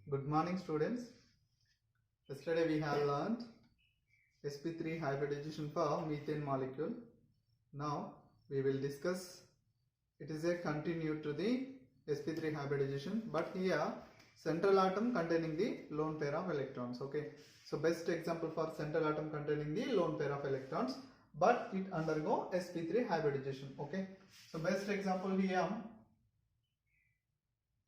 Good morning, students. Yesterday we have learned sp3 hybridization for methane molecule. Now we will discuss. It is a continue to the sp3 hybridization, but here central atom containing the lone pair of electrons. Okay, so best example for central atom containing the lone pair of electrons, but it undergo sp3 hybridization. Okay, so best example here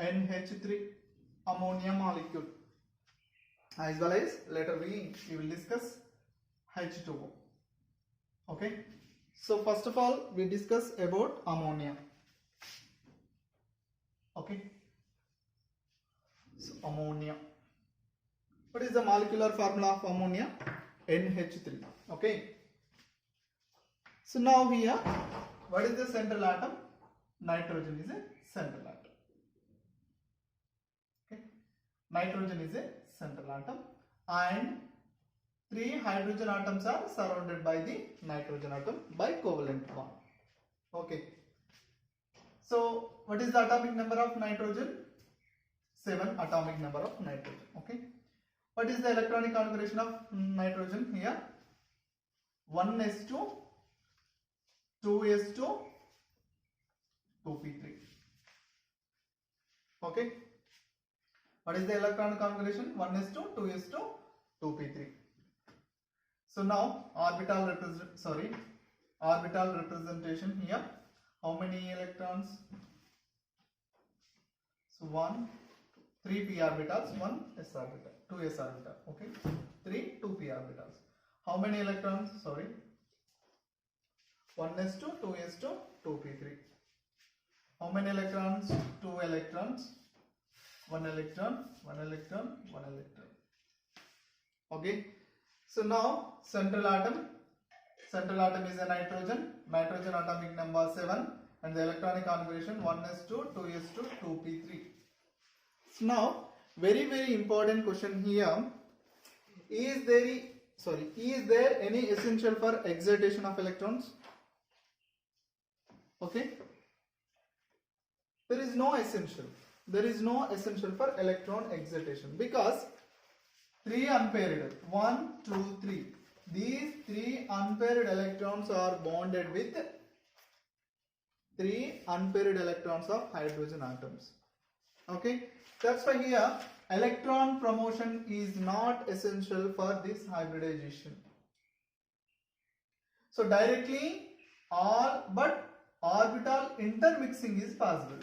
NH3 ammonia molecule, as well as later we will discuss H2O. Okay, so first of all we discuss about ammonia. Okay, so ammonia, what is the molecular formula of ammonia? NH3. Okay, so now here what is the central atom? Nitrogen is a central atom. Okay, nitrogen is a central atom, and 3 hydrogen atoms are surrounded by the nitrogen atom by covalent bond. Okay, so what is the atomic number of nitrogen? 7 atomic number of nitrogen. Okay, what is the electronic configuration of nitrogen here? 1s2, 2s2, 2p3. Okay, what is the electronic configuration? 1s2, 2s2, 2p3. So now orbital representation here. How many electrons? So 1, 3 p orbitals, 1 s orbital, 2 s orbital. Okay, 3 2 p orbitals. How many electrons? Sorry, 1s2, 2s2, 2p3. How many electrons? 2 electrons, 1 electron, 1 electron, 1 electron. Okay, so now central atom is a nitrogen atomic number 7, and the electronic configuration 1s2, 2s2, 2p3. So now very important question here. Is there any essential for excitation of electrons? Okay, there is no essential for electron excitation, because 3 unpaired, 1, 2, 3, these 3 unpaired electrons are bonded with 3 unpaired electrons of hydrogen atoms. Okay, that's why here electron promotion is not essential for this hybridization. So directly but orbital intermixing is possible.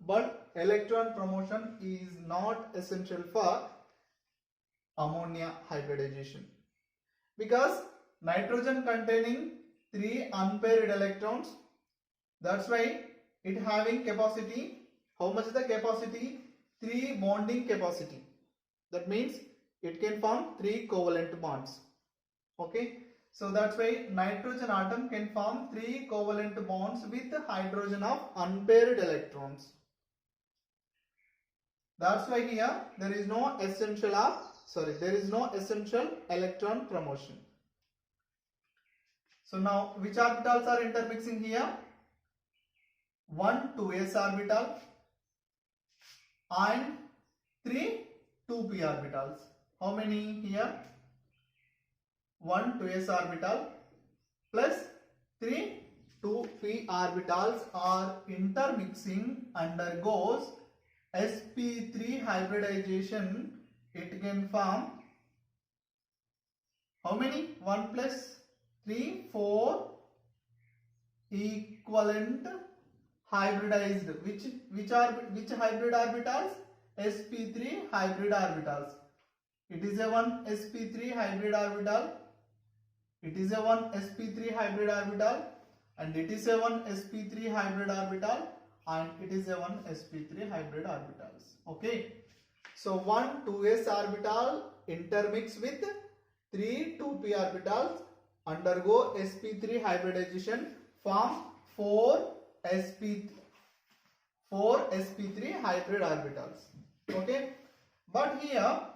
But electron promotion is not essential for ammonia hybridization, because nitrogen containing 3 unpaired electrons, that's why it having capacity. How much is the capacity? 3 bonding capacity. That means it can form 3 covalent bonds. Okay, so that's why nitrogen atom can form 3 covalent bonds with hydrogen of unpaired electrons. That's why here there is no essential electron promotion. So now which orbitals are intermixing here? 1 2s orbital and 3 2p orbitals. How many here? 1 2s orbital plus 3 2p orbitals are intermixing, undergoes sp3 hybridization. It can form how many? 1 plus 3, 4 equivalent hybridized. Which hybrid orbitals? sp3 hybrid orbitals. It is a 1 sp3 hybrid orbital. It is a 1 sp3 hybrid orbital, and it is a 1 sp3 hybrid orbital, and it is a 1 sp3 hybrid orbitals. Okay, so 1 2s orbital intermix with 3 2p orbitals, undergo sp3 hybridization, form 4 sp3 hybrid orbitals. Okay, but here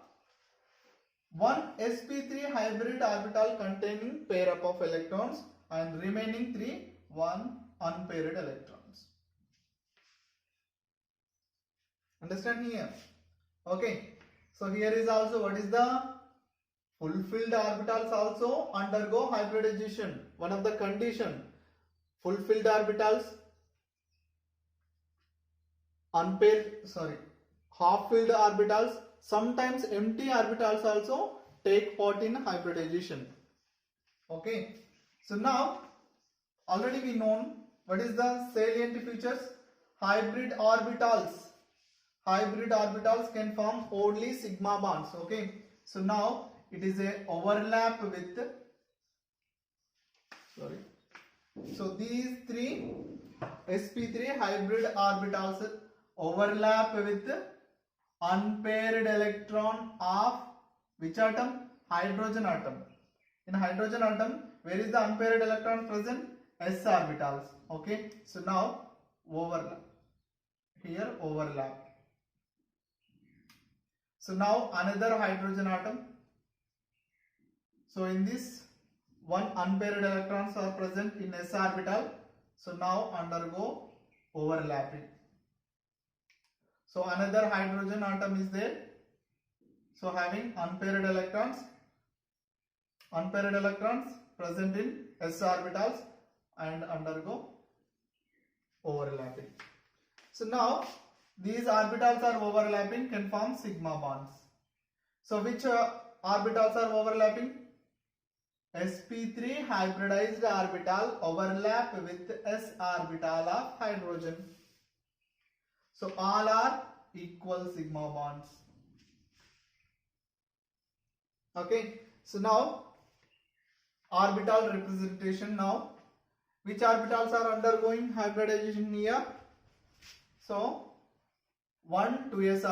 1 sp3 hybrid orbital containing pair up of electrons, and remaining 3 1 unpaired electrons. Understand here? Okay. So here is also what is the fulfilled orbitals also undergo hybridization. One of the condition, fulfilled orbitals, half-filled orbitals, sometimes empty orbitals also take part in hybridization. Okay. So now already we know what is the salient features. Hybrid orbitals can form only sigma bonds. Okay. So now it is a overlap with, so these three sp3 hybrid orbitals overlap with unpaired electron of which atom? Hydrogen atom. In hydrogen atom, where is the unpaired electron present? S orbitals. Okay. So now overlap. Here overlap. So now another hydrogen atom. So in this one unpaired electrons are present in s orbital. So now undergo overlapping. So another hydrogen atom is there. So having unpaired electrons present in s orbitals and undergo overlapping. So now these orbitals are overlapping, can form sigma bonds. So which orbitals are overlapping? sp3 hybridized orbital overlap with s orbital of hydrogen. So all are equal sigma bonds. Okay. So now orbital representation. Now which orbitals are undergoing hybridization here? So 1 2s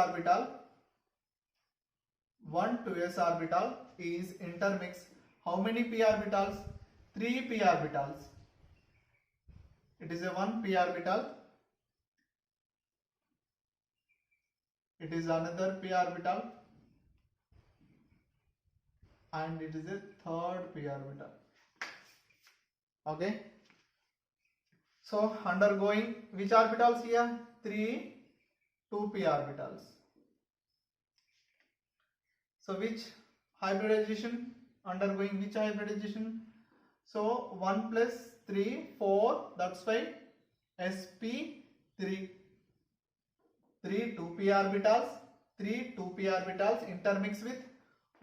orbital is intermixed. How many p orbitals? 3 p orbitals. It is a 1 p orbital. It is another p orbital. And it is a third p orbital. Okay. So undergoing which orbitals here? 3 2p orbitals. So which hybridization? Undergoing which hybridization? So 1 plus 3 4, that's why sp3. 3 2p orbitals intermix with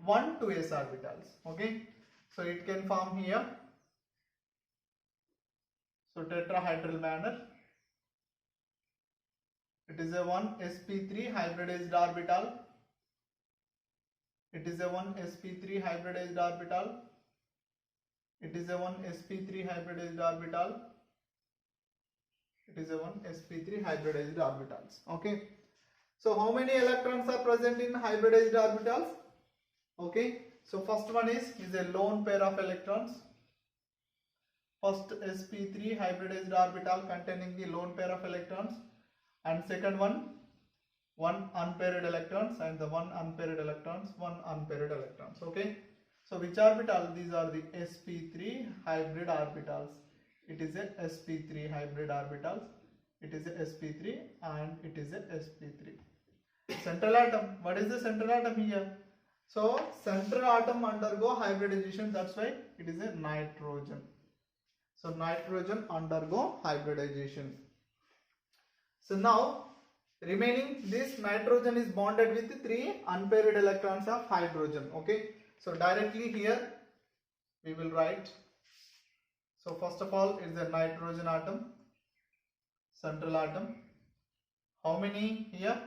1 2s orbitals. Okay. So it can form here. So tetrahedral manner. It is a 1 sp3 hybridized orbital. It is a 1 sp3 hybridized orbital. It is a 1 sp3 hybridized orbital. It is a 1 sp3 hybridized orbitals. Okay. So how many electrons are present in hybridized orbitals? Okay. So first one is a lone pair of electrons. First sp3 hybridized orbital containing the lone pair of electrons, and second one unpaired electrons, and the one unpaired electrons. Okay. So which orbital? These are the sp3 hybrid orbitals. It is a sp3 hybrid orbitals. It is a sp3 and it is a sp3. Central atom. What is the central atom here? So central atom undergo hybridization. That's why it is a nitrogen. So nitrogen undergo hybridization. So now remaining this nitrogen is bonded with 3 unpaired electrons of hydrogen. Okay. So directly here we will write. So first of all is the nitrogen atom, central atom. How many here?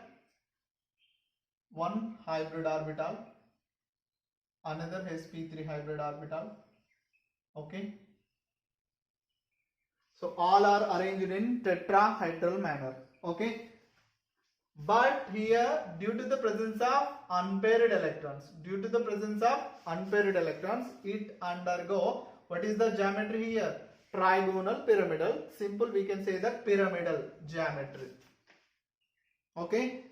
1 hybrid orbital, another sp3 hybrid orbital. Okay. So all are arranged in tetrahedral manner. Okay. But here, due to the presence of unpaired electrons, it undergo, what is the geometry here? Trigonal pyramidal. Simple, we can say that pyramidal geometry. Okay.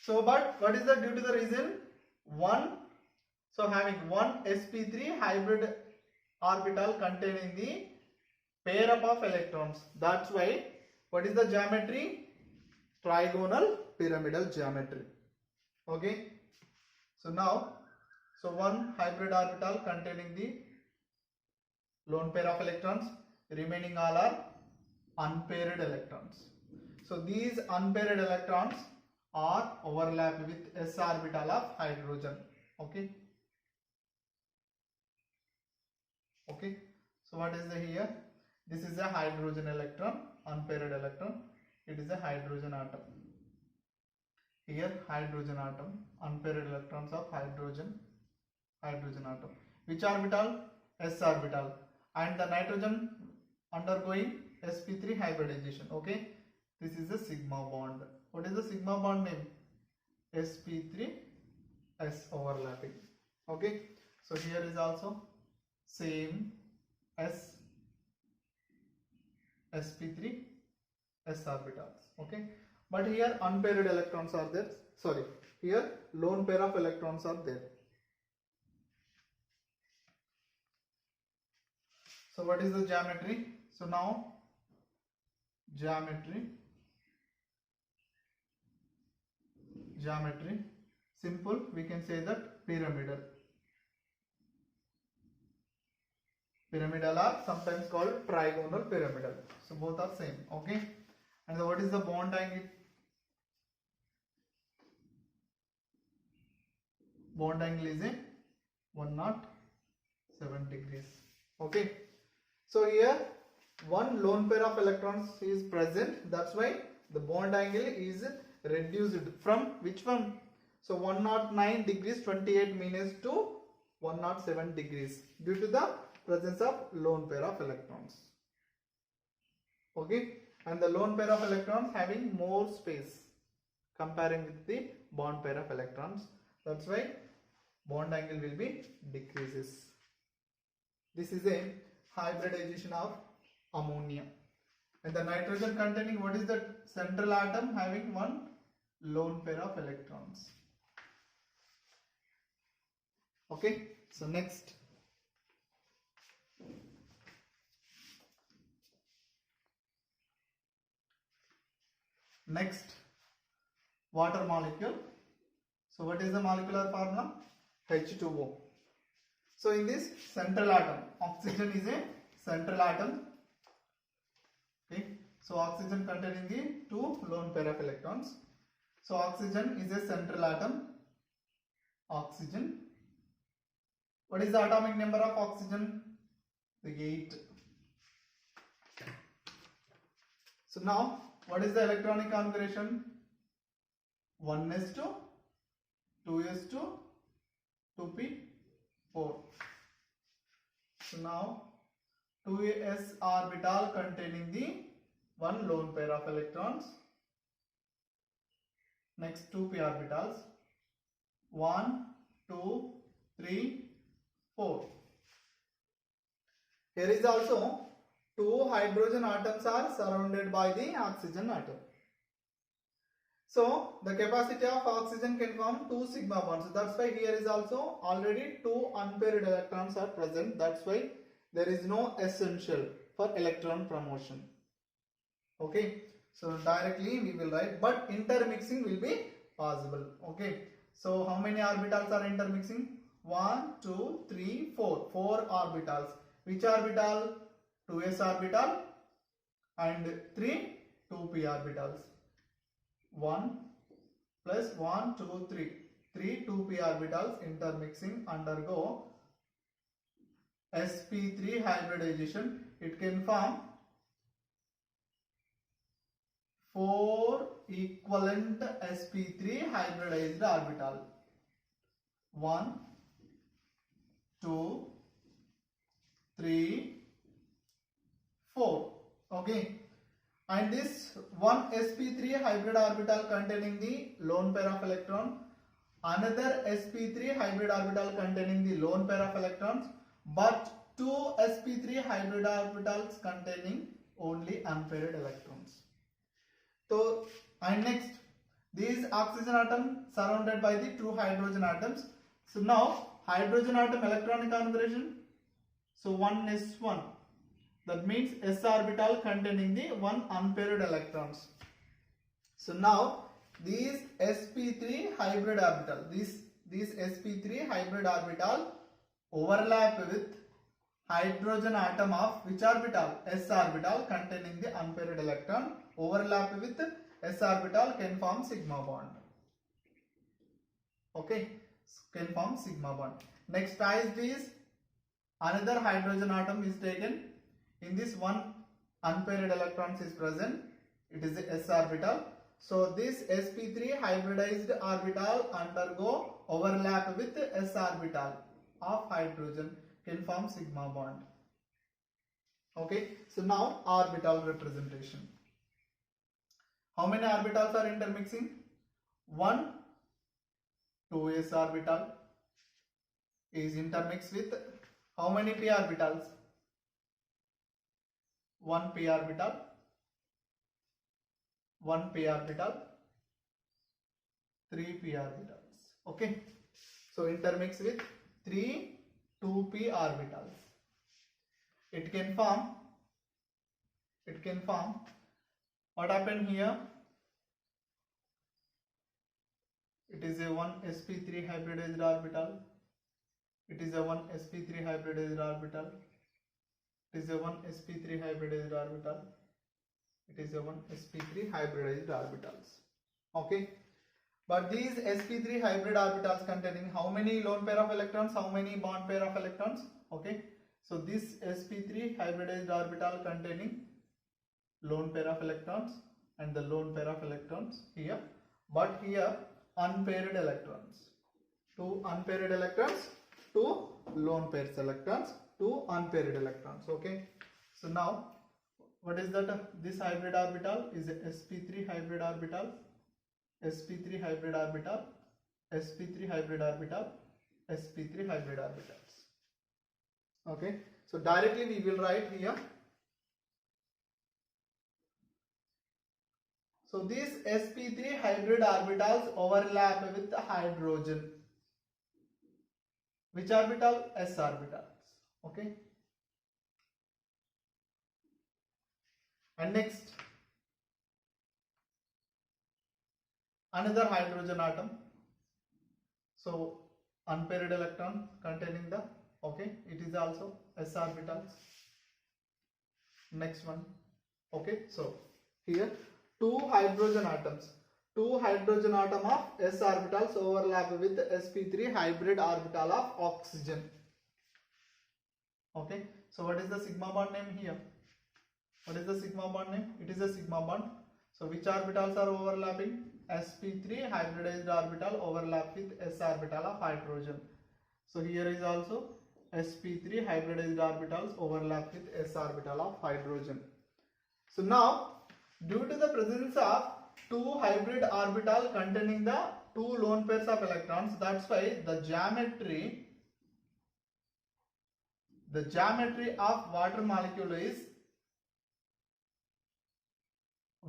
So but what is the due to the reason? 1. So having 1 sp3 hybrid orbital containing the pair up of electrons. That's why what is the geometry? Trigonal pyramidal geometry. Okay. So now, one hybrid orbital containing the lone pair of electrons, remaining all are unpaired electrons. So these unpaired electrons are overlapped with s orbital of hydrogen. Okay. Okay. So what is the here? This is a hydrogen electron, unpaired electron. It is a hydrogen atom. Here hydrogen atom, unpaired electrons of hydrogen atom. Which orbital? S orbital. And the nitrogen undergoing sp3 hybridization. Okay. This is the sigma bond. What is the sigma bond name? sp3 s overlapping. Okay. So here is also same s sp3 s orbitals. Okay. But here unpaired electrons are there. Sorry. Here lone pair of electrons are there. So what is the geometry? So now geometry simple, we can say that pyramidal are sometimes called trigonal pyramidal. So both are same. Okay. And what is the bond angle? Bond angle is a 107 degrees. Okay. So here one lone pair of electrons is present. That's why the bond angle is reduced from which one? So 109 degrees 28 minutes to 107 degrees due to the presence of lone pair of electrons. Okay. And the lone pair of electrons having more space comparing with the bond pair of electrons. That's why bond angle will be decreases. This is a hybridization of ammonia. And the nitrogen containing, what is the central atom having one lone pair of electrons. Okay. So next, water molecule. So what is the molecular formula? H2O. So in this central atom, oxygen is a central atom. Okay. So oxygen containing the two lone pair of electrons. So oxygen is a central atom. Oxygen. What is the atomic number of oxygen? The 8. So now, what is the electronic configuration? 1s2, 2s2, 2p4. So now 2s orbital containing the one lone pair of electrons. Next 2p orbitals. 1, 2, 3, 4. Here is also 2 hydrogen atoms are surrounded by the oxygen atom. So the capacity of oxygen can form 2 sigma bonds. So that's why here is also already 2 unpaired electrons are present. That's why there is no essential for electron promotion. Okay. So directly we will write, but intermixing will be possible. Okay. So how many orbitals are intermixing? 1, 2, 3, 4. 4 orbitals. Which orbital? 2s orbital and 3 2p orbitals. 1 plus 1, 2, 3. 3 2p orbitals intermixing undergo sp3 hybridization. It can form 4 equivalent sp3 hybridized orbital. 1, 2, 3, 4. Okay. And this one sp3 hybrid orbital containing the lone pair of electron, another sp3 hybrid orbital containing the lone pair of electrons, but 2 sp3 hybrid orbitals containing only unpaired electrons. So, and next, these oxygen atom surrounded by the 2 hydrogen atoms. So now hydrogen atom electronic configuration. So 1s1. That means s orbital containing the 1 unpaired electrons. So now these sp3 hybrid orbital, these sp3 hybrid orbital overlap with hydrogen atom of which orbital? S orbital containing the unpaired electron, overlap with S orbital can form sigma bond. Okay, can form sigma bond. Next, as this another hydrogen atom is taken, in this one unpaired electrons is present, it is the S orbital. So this sp3 hybridized orbital undergo overlap with S orbital of hydrogen, can form sigma bond. Okay, so now orbital representation. How many orbitals are intermixing? 1 2s orbital is intermixed with how many p orbitals? 1 p orbital, 1 p orbital, 3 p orbitals. Okay, so intermix with 3 2p orbitals. It can form what happened here? It is a 1 sp3 hybridized orbital. It is a 1 sp3 hybridized orbital. It is a 1 sp3 hybridized orbital. It is a 1 sp3 hybridized orbitals. Okay, but these sp3 hybrid orbitals containing how many lone pair of electrons, how many bond pair of electrons? Okay, so this sp3 hybridized orbital containing lone pair of electrons and the lone pair of electrons here, but here unpaired electrons, 2 unpaired electrons, 2 lone pairs electrons, 2 unpaired electrons. Okay, so now what is that? This hybrid orbital is a sp3 hybrid orbital, sp3 hybrid orbital, sp3 hybrid orbital, sp3 hybrid orbitals. Okay, so directly we will write here. So these sp3 hybrid orbitals overlap with the hydrogen. Which orbital? S orbitals. Okay, and next another hydrogen atom. So unpaired electron containing the, okay, it is also S orbitals. Next one. Okay, so here 2 hydrogen atoms, 2 hydrogen atom of S orbitals overlap with the sp3 hybrid orbital of oxygen. Okay, so what is the sigma bond name here? What is the sigma bond name? It is a sigma bond. So which orbitals are overlapping? sp3 hybridized orbital overlap with S orbital of hydrogen. So here is also sp3 hybridized orbitals overlap with S orbital of hydrogen. So now, due to the presence of 2 hybrid orbital containing the 2 lone pairs of electrons, that's why the geometry of water molecule is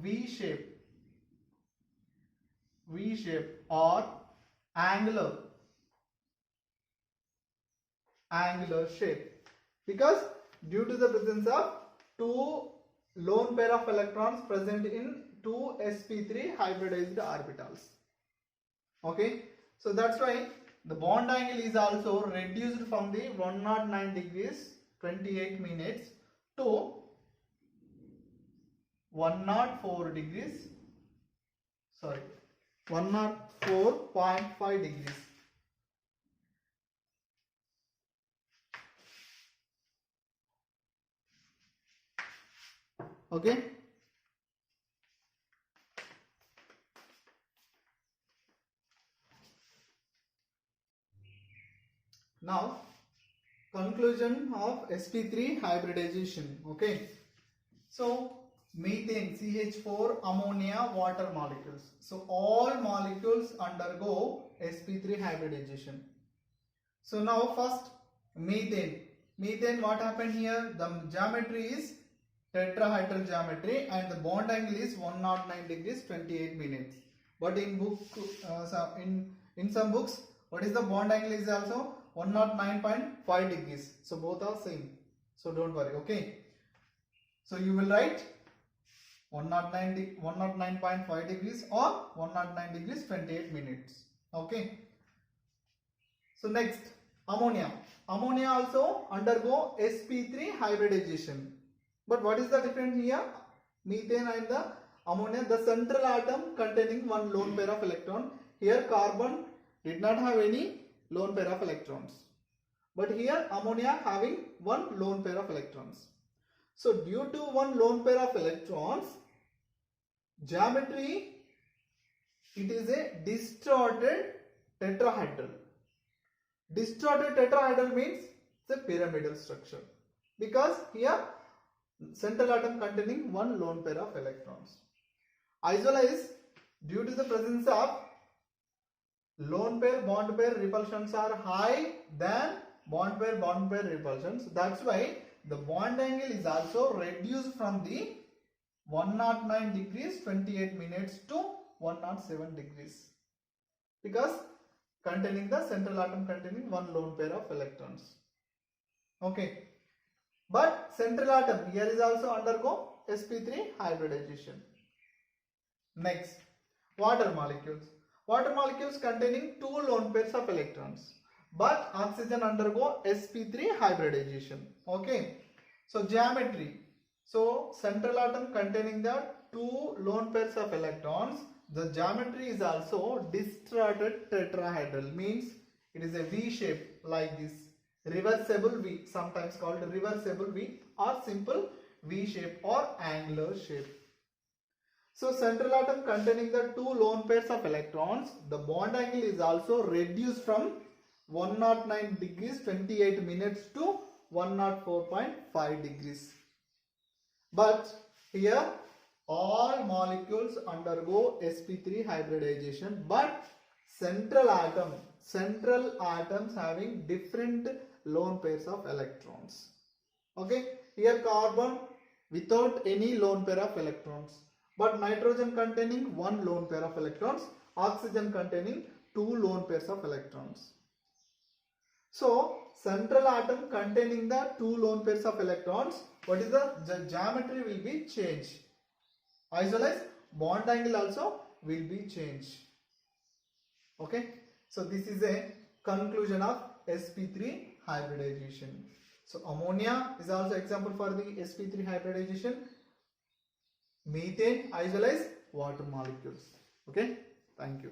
V shape or angular shape, because due to the presence of 2 lone pair of electrons present in 2 sp3 hybridized orbitals. Okay, so that's why the bond angle is also reduced from the 109 degrees 28 minutes to 104 degrees, sorry, 104.5 degrees. Okay, now conclusion of sp3 hybridization. Okay, so methane, CH4, ammonia, water molecules. So all molecules undergo sp3 hybridization. So now first methane. Methane, what happened here? The geometry is tetrahedral geometry and the bond angle is 109 degrees 28 minutes. But in in some books, what is the bond angle is also 109.5 degrees. So both are same. So don't worry. Okay. So you will write 109.5 degrees or 109 degrees 28 minutes. Okay. So next, ammonia. Ammonia also undergo sp3 hybridization. But what is the difference here? Methane and the ammonia, the central atom containing one lone pair of electron. Here carbon did not have any lone pair of electrons. But here ammonia having one lone pair of electrons. So due to one lone pair of electrons, geometry, it is a distorted tetrahedral. Distorted tetrahedral means it's a pyramidal structure because here central atom containing one lone pair of electrons. Isolise, due to the presence of lone pair bond pair repulsions are high than bond pair repulsions. That's why the bond angle is also reduced from the 109 degrees 28 minutes to 107 degrees because containing the central atom containing one lone pair of electrons. Okay. But central atom here is also undergo sp3 hybridization. Next, water molecules. Water molecules containing two lone pairs of electrons. But oxygen undergo sp3 hybridization. Okay. So geometry. So central atom containing the two lone pairs of electrons. The geometry is also distorted tetrahedral. Means it is a V shape like this. Reversible V, sometimes called reversible V, or simple V shape or angular shape. So central atom containing the two lone pairs of electrons, the bond angle is also reduced from 109 degrees 28 minutes to 104.5 degrees. But here all molecules undergo sp3 hybridization, but central atoms having different lone pairs of electrons. Okay, here carbon without any lone pair of electrons, but nitrogen containing one lone pair of electrons, oxygen containing two lone pairs of electrons. So central atom containing the two lone pairs of electrons, what is the geometry will be changed. Isolise, bond angle also will be changed. Okay, so this is a conclusion of sp3 hybridization. So ammonia is also example for the sp3 hybridization. Methane, isolise, water molecules. Okay, thank you.